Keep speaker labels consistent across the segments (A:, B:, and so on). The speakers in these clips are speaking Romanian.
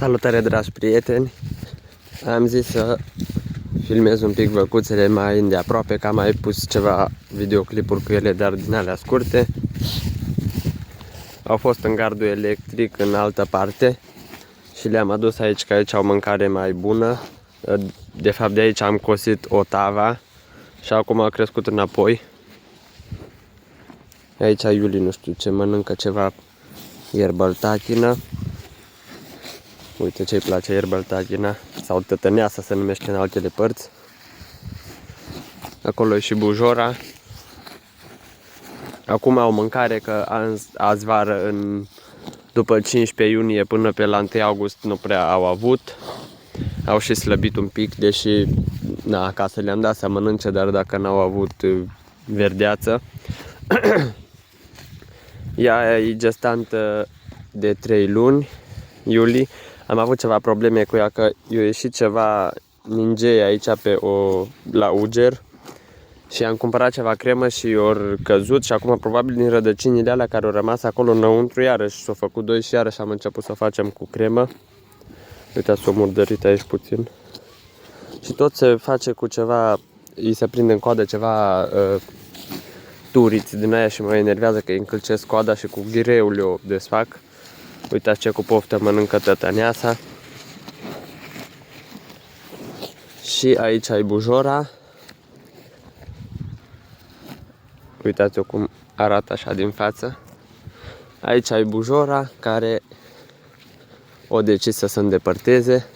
A: Salutare, dragi prieteni! Am zis să filmez un pic văcuțele mai îndeaproape, că am mai pus ceva videoclipuri cu ele, dar din alea scurte. Au fost în gardul electric în altă parte și le-am adus aici, că aici au mâncare mai bună. De fapt, de aici am cosit o tava și acum a crescut înapoi. Aici Iuli nu știu ce mănâncă, ceva ierbăltatină. Uite ce-i place ierbăltatina, sau tătăneasa se numește în altele părți. Acolo e și bujora. Acum au mâncare, că azi vară, după 15 iunie până pe la 1 august nu prea au avut. Au și slăbit un pic, deși acasă le-am dat să mănânce, dar dacă n-au avut verdeață. Ea e gestantă de 3 luni, Iuli. Am avut ceva probleme cu ea, că i-a ieșit ceva ningei aici la uger și am cumpărat ceva cremă și i-a căzut și acum probabil din rădăcinile alea care au rămas acolo înăuntru iarăși s-au făcut doi și iarăși am început să o facem cu cremă. Uitați, s-a murdărit aici puțin. Și tot se face cu ceva, îi se prinde în coadă ceva turiți din aia și mă enervează că îi încălcesc coada și cu ghireul o desfac. Uitați ce cu poftă mănâncă tătăneasa. Și aici ai bujora. Uitați-o cum arată așa din față. Aici ai bujora, care o decis să se îndepărteze.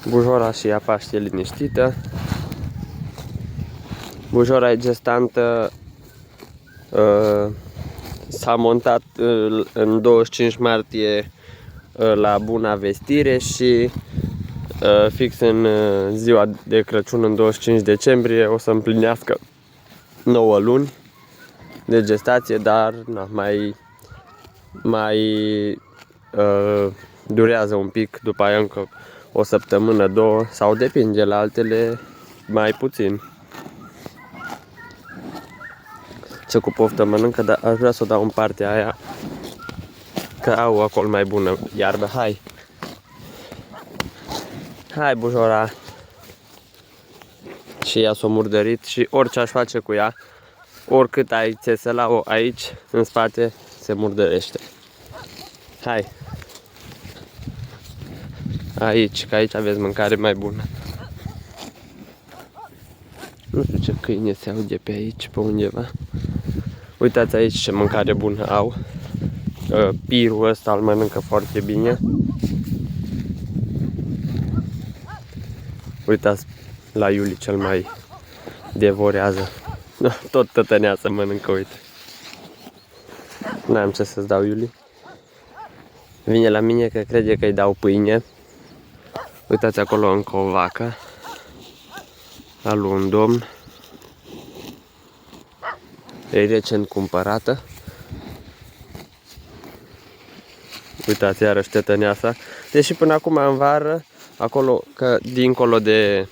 A: Bujora și ea paște liniștită. Bujora e gestantă, s-a montat în 25 martie la Buna Vestire și fix în ziua de Crăciun, în 25 decembrie, o să împlinească 9 luni de gestație, dar mai durează un pic, după aia încă o săptămână, două, sau depinde, la altele mai puțin. Ce cu poftă mănâncă, dar aș vrea să o dau în partea aia, că au acolo mai bună iarbă. Hai! Hai, bujora! Și ea s-a murdărit și orice aș face cu ea, oricât ai țesăla-o aici, în spate, se murdărește. Hai! Aici, că aici aveți mâncare mai bună. Nu știu ce câine se aude pe aici, pe undeva. Uitați aici ce mâncare bună au. Pirul ăsta îl mănâncă foarte bine. Uitați la Iuli, cel mai devorează. Tot tătăneasa mănâncă, uite. N-am ce să-ți dau, Iuli. Vine la mine că crede că îi dau pâine. Uitați acolo încă o vacă. Al lui un domn. E recent cumpărată. Uitați iarăși tătăneasa. Deși până acum în vară, acolo, că dincolo de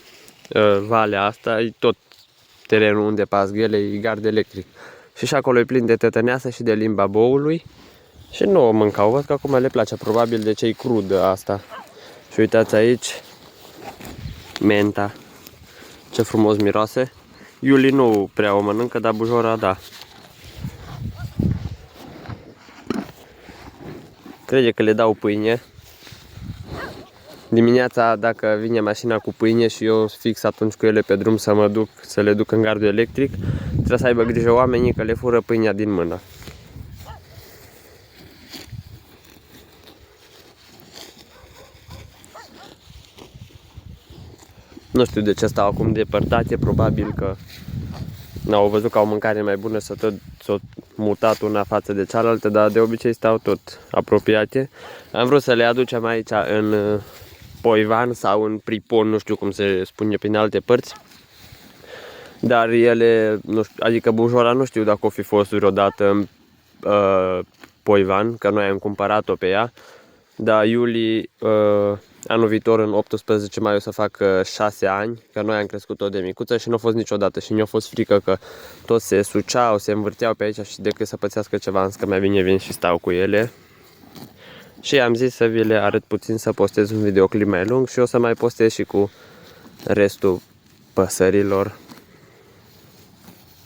A: valea asta, e tot terenul unde pasc ele, e gard electric. Și acolo e plin de tătăneasă și de limba boului. Și nu o mâncau, văd că acum le place, probabil de ce-i crudă asta. Și uitați aici, menta. Ce frumos miroase. Iuli nu prea o mănâncă, dar bujora da. Crede că le dau pâine. Dimineața, dacă vine mașina cu pâine și eu fix atunci cu ele pe drum să mă duc, să le duc în gardul electric, trebuie să aibă grijă oamenii că le fură pâinea din mână. Nu știu de ce stau acum depărtate, probabil că n-au văzut că au mâncare mai bună, s-au mutat una față de cealaltă, dar de obicei stau tot apropiate. Am vrut să le aducem aici în Poivan sau în Pripon, nu știu cum se spune prin alte părți. Dar ele, nu știu, adică bujora nu știu dacă o fi fost vreodată în Poivan, că noi am cumpărat-o pe ea. Dar Iuli anul viitor, în 18 mai, o să fac 6 ani, că noi am crescut-o de micuță și nu a fost niciodată și mi-a fost frică că toți se suceau, se învârteau pe aici și decât să pățească ceva, am zis că mai bine vin și stau cu ele. Și am zis să vi le arăt puțin, să postez un videoclip mai lung și o să mai postez și cu restul păsărilor.